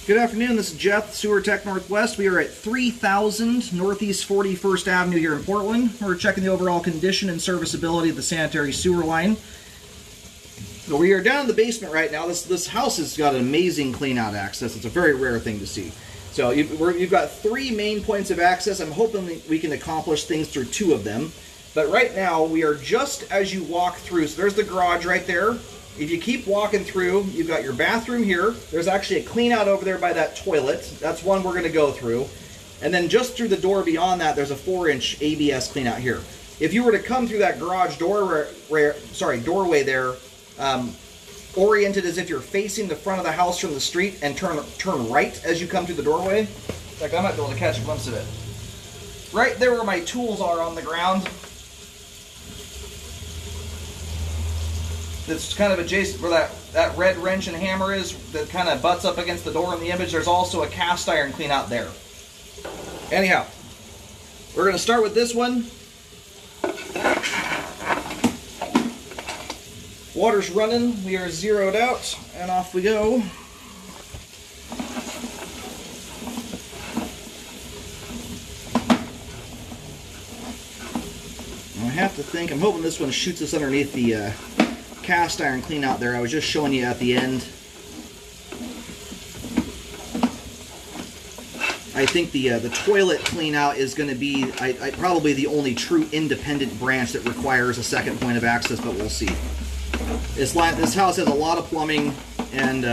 Good afternoon, this is Jeff, Sewer Tech Northwest. We are at 3000 Northeast 41st Avenue here in Portland. We're checking the overall condition and serviceability of the sanitary sewer line. So we are down in the basement right now. This house has got an amazing clean-out access. It's a very rare thing to see. So you've got three main points of access. I'm hoping we can accomplish things through two of them. But right now, we are just as you walk through. So there's the garage right there. If you keep walking through, you've got your bathroom here. There's actually a clean out over there by that toilet. That's one we're going to go through. And then just through the door beyond that, there's a 4-inch ABS clean out here. If you were to come through that garage doorway there, oriented as if you're facing the front of the house from the street and turn right as you come through the doorway. In fact, I might be able to catch a glimpse of it. Right there where my tools are on the ground. That's kind of adjacent where that red wrench and hammer is that kind of butts up against the door in the image. There's also a cast iron clean out there. Anyhow, we're going to start with this one. Water's running. We are zeroed out, and off we go. I have to think. I'm hoping this one shoots us underneath the cast iron clean out there I was just showing you at the end. I think the toilet clean out is going to be probably the only true independent branch that requires a second point of access, but we'll see. This house has a lot of plumbing, and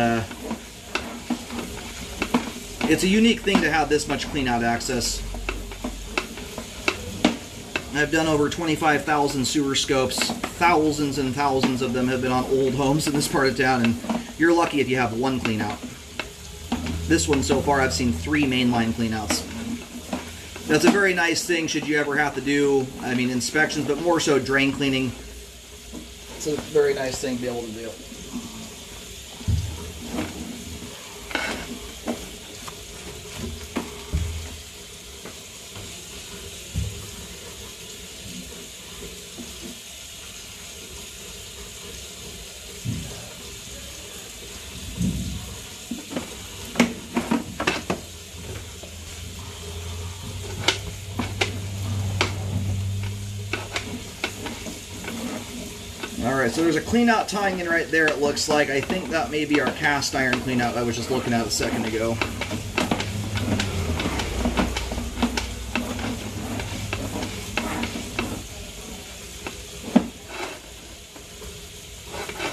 it's a unique thing to have this much clean out access. I've done over 25,000 sewer scopes. Thousands and thousands of them have been on old homes in this part of town, and you're lucky if you have one clean out. This one so far, I've seen 3 mainline clean outs. That's a very nice thing should you ever have to do, inspections, but more so drain cleaning. It's a very nice thing to be able to do. Alright, so there's a clean out tying in right there, it looks like. I think that may be our cast iron clean out I was just looking at a second ago.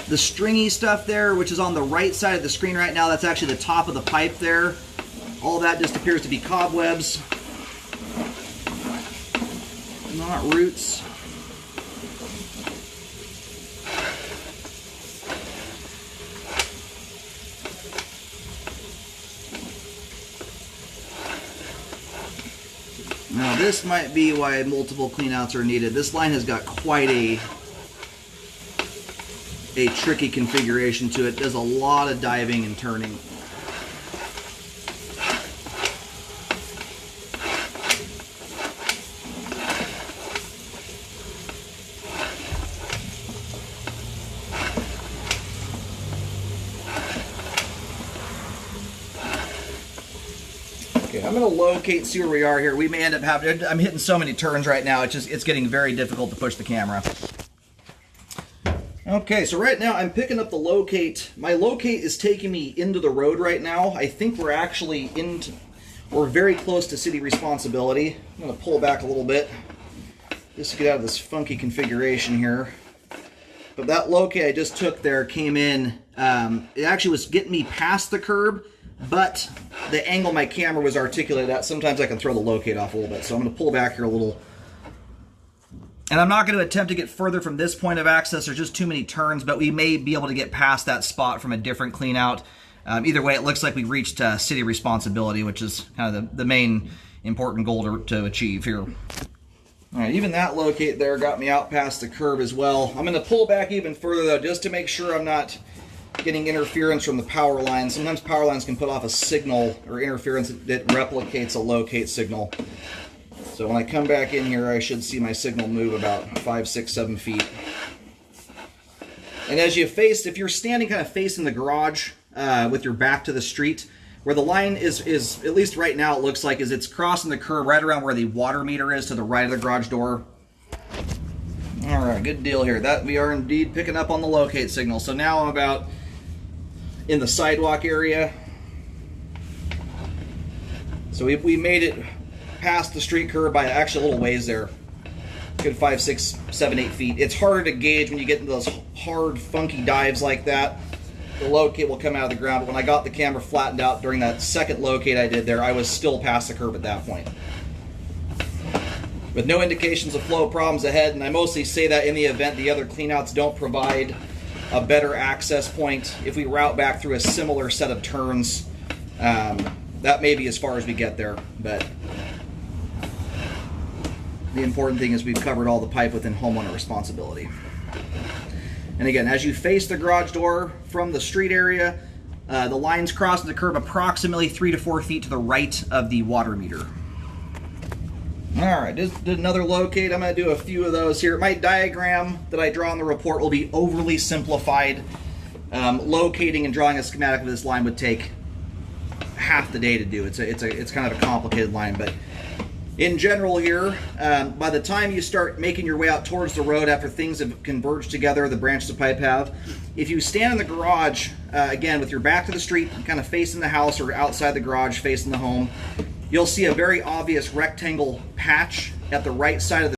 The stringy stuff there, which is on the right side of the screen right now, that's actually the top of the pipe there. All that just appears to be cobwebs, not roots. Now this might be why multiple cleanouts are needed. This line has got quite a tricky configuration to it. There's a lot of diving and turning. I'm going to locate, see where we are here. We may end up having, I'm hitting so many turns right now, it's getting very difficult to push the camera. Okay, so right now I'm picking up the locate. My locate is taking me into the road right now. I think we're actually we're very close to city responsibility. I'm going to pull back a little bit just to get out of this funky configuration here. But that locate I just took there came in, it actually was getting me past the curb, but the angle my camera was articulated at, sometimes I can throw the locate off a little bit. So I'm going to pull back here a little. And I'm not going to attempt to get further from this point of access. There's just too many turns, but we may be able to get past that spot from a different clean out. Either way, it looks like we reached city responsibility, which is kind of the main important goal to achieve here. All right, even that locate there got me out past the curb as well. I'm going to pull back even further, though, just to make sure I'm not getting interference from the power line. Sometimes power lines can put off a signal or interference that replicates a locate signal. So when I come back in here, I should see my signal move about 5, 6, 7 feet. And as you face, if you're standing kind of facing the garage with your back to the street, Where the line is at least right now it looks like, is it's crossing the curb right around where the water meter is to the right of the garage door. All right, good deal here. That we are indeed picking up on the locate signal. So now I'm about in the sidewalk area. So we made it past the street curb by actually a little ways there. Good 5, 6, 7, 8 feet. It's harder to gauge when you get into those hard, funky dives like that. The locate will come out of the ground, but when I got the camera flattened out during that second locate I did there, I was still past the curb at that point. With no indications of flow problems ahead, and I mostly say that in the event the other cleanouts don't provide a better access point. If we route back through a similar set of turns, that may be as far as we get there, but the important thing is we've covered all the pipe within homeowner responsibility. And again, as you face the garage door from the street area, the line's crossing the curb approximately 3 to 4 feet to the right of the water meter. All right, just did another locate. I'm going to do a few of those here. My diagram that I draw in the report will be overly simplified. Locating and drawing a schematic of this line would take half the day to do. It's kind of a complicated line, but in general here, by the time you start making your way out towards the road after things have converged together, the branches of pipe have, if you stand in the garage, again, with your back to the street, kind of facing the house or outside the garage facing the home, you'll see a very obvious rectangle patch at the right side of the